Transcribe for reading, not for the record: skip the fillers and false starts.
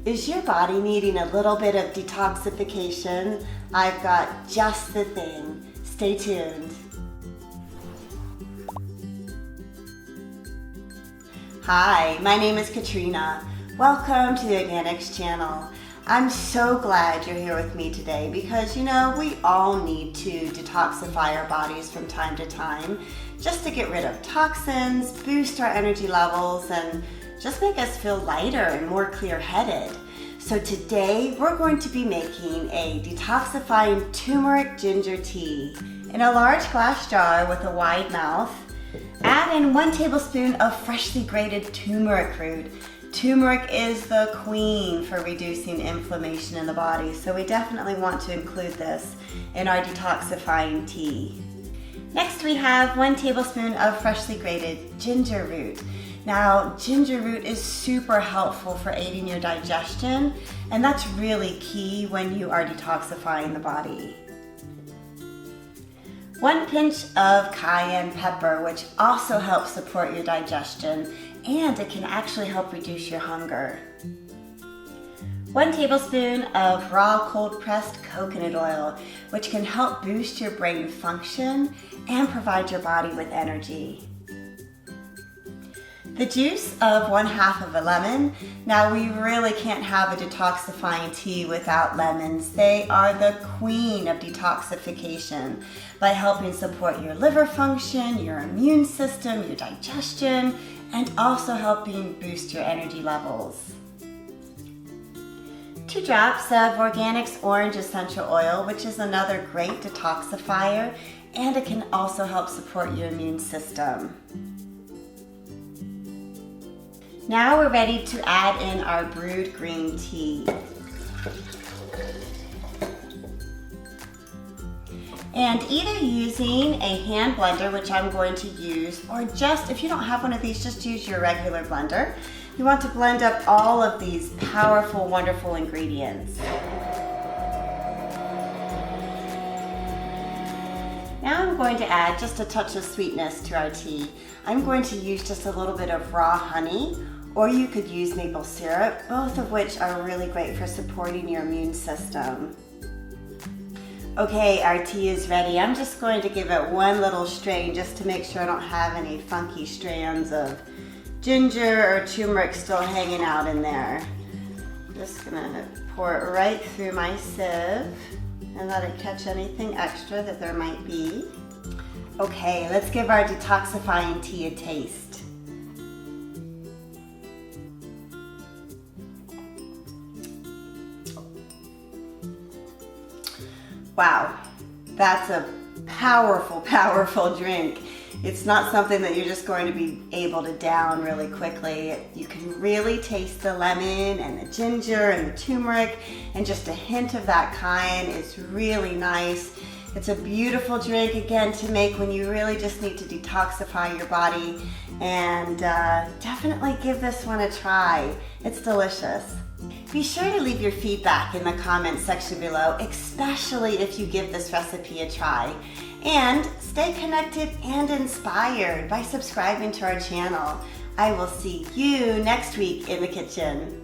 Is your body needing a little bit of detoxification? I've got just the thing. Stay tuned. Hi, my name is Katrina. Welcome to the Organixx channel. I'm so glad you're here with me today because, you know, we all need to detoxify our bodies from time to time just to get rid of toxins, boost our energy levels, and just make us feel lighter and more clear-headed. So today we're going to be making a detoxifying turmeric ginger tea. In a large glass jar with a wide mouth, add in 1 tablespoon of freshly grated turmeric root. Turmeric is the queen for reducing inflammation in the body, so we definitely want to include this in our detoxifying tea. Next we have 1 tablespoon of freshly grated ginger root. Now, ginger root is super helpful for aiding your digestion, and that's really key when you are detoxifying the body. 1 pinch of cayenne pepper, which also helps support your digestion, and it can actually help reduce your hunger. 1 tablespoon of raw cold-pressed coconut oil, which can help boost your brain function and provide your body with energy. The juice of 1/2 of a lemon. Now, we really can't have a detoxifying tea without lemons. They are the queen of detoxification by helping support your liver function, your immune system, your digestion, and also helping boost your energy levels. 2 drops of Organixx orange essential oil, which is another great detoxifier, and it can also help support your immune system. Now we're ready to add in our brewed green tea. And either using a hand blender, which I'm going to use, or just, if you don't have one of these, just use your regular blender. You want to blend up all of these powerful, wonderful ingredients. Now I'm going to add just a touch of sweetness to our tea. I'm going to use just a little bit of raw honey, or you could use maple syrup, both of which are really great for supporting your immune system. Okay, our tea is ready. I'm just going to give it 1 little strain just to make sure I don't have any funky strands of ginger or turmeric still hanging out in there. I'm just gonna pour it right through my sieve and let it catch anything extra that there might be. Okay, let's give our detoxifying tea a taste. Wow, that's a powerful, powerful drink. It's not something that you're just going to be able to down really quickly. You can really taste the lemon and the ginger and the turmeric, and just a hint of that cayenne is really nice. It's a beautiful drink, again, to make when you really just need to detoxify your body, and definitely give this one a try. It's delicious. Be sure to leave your feedback in the comments section below, especially if you give this recipe a try. And stay connected and inspired by subscribing to our channel. I will see you next week in the kitchen.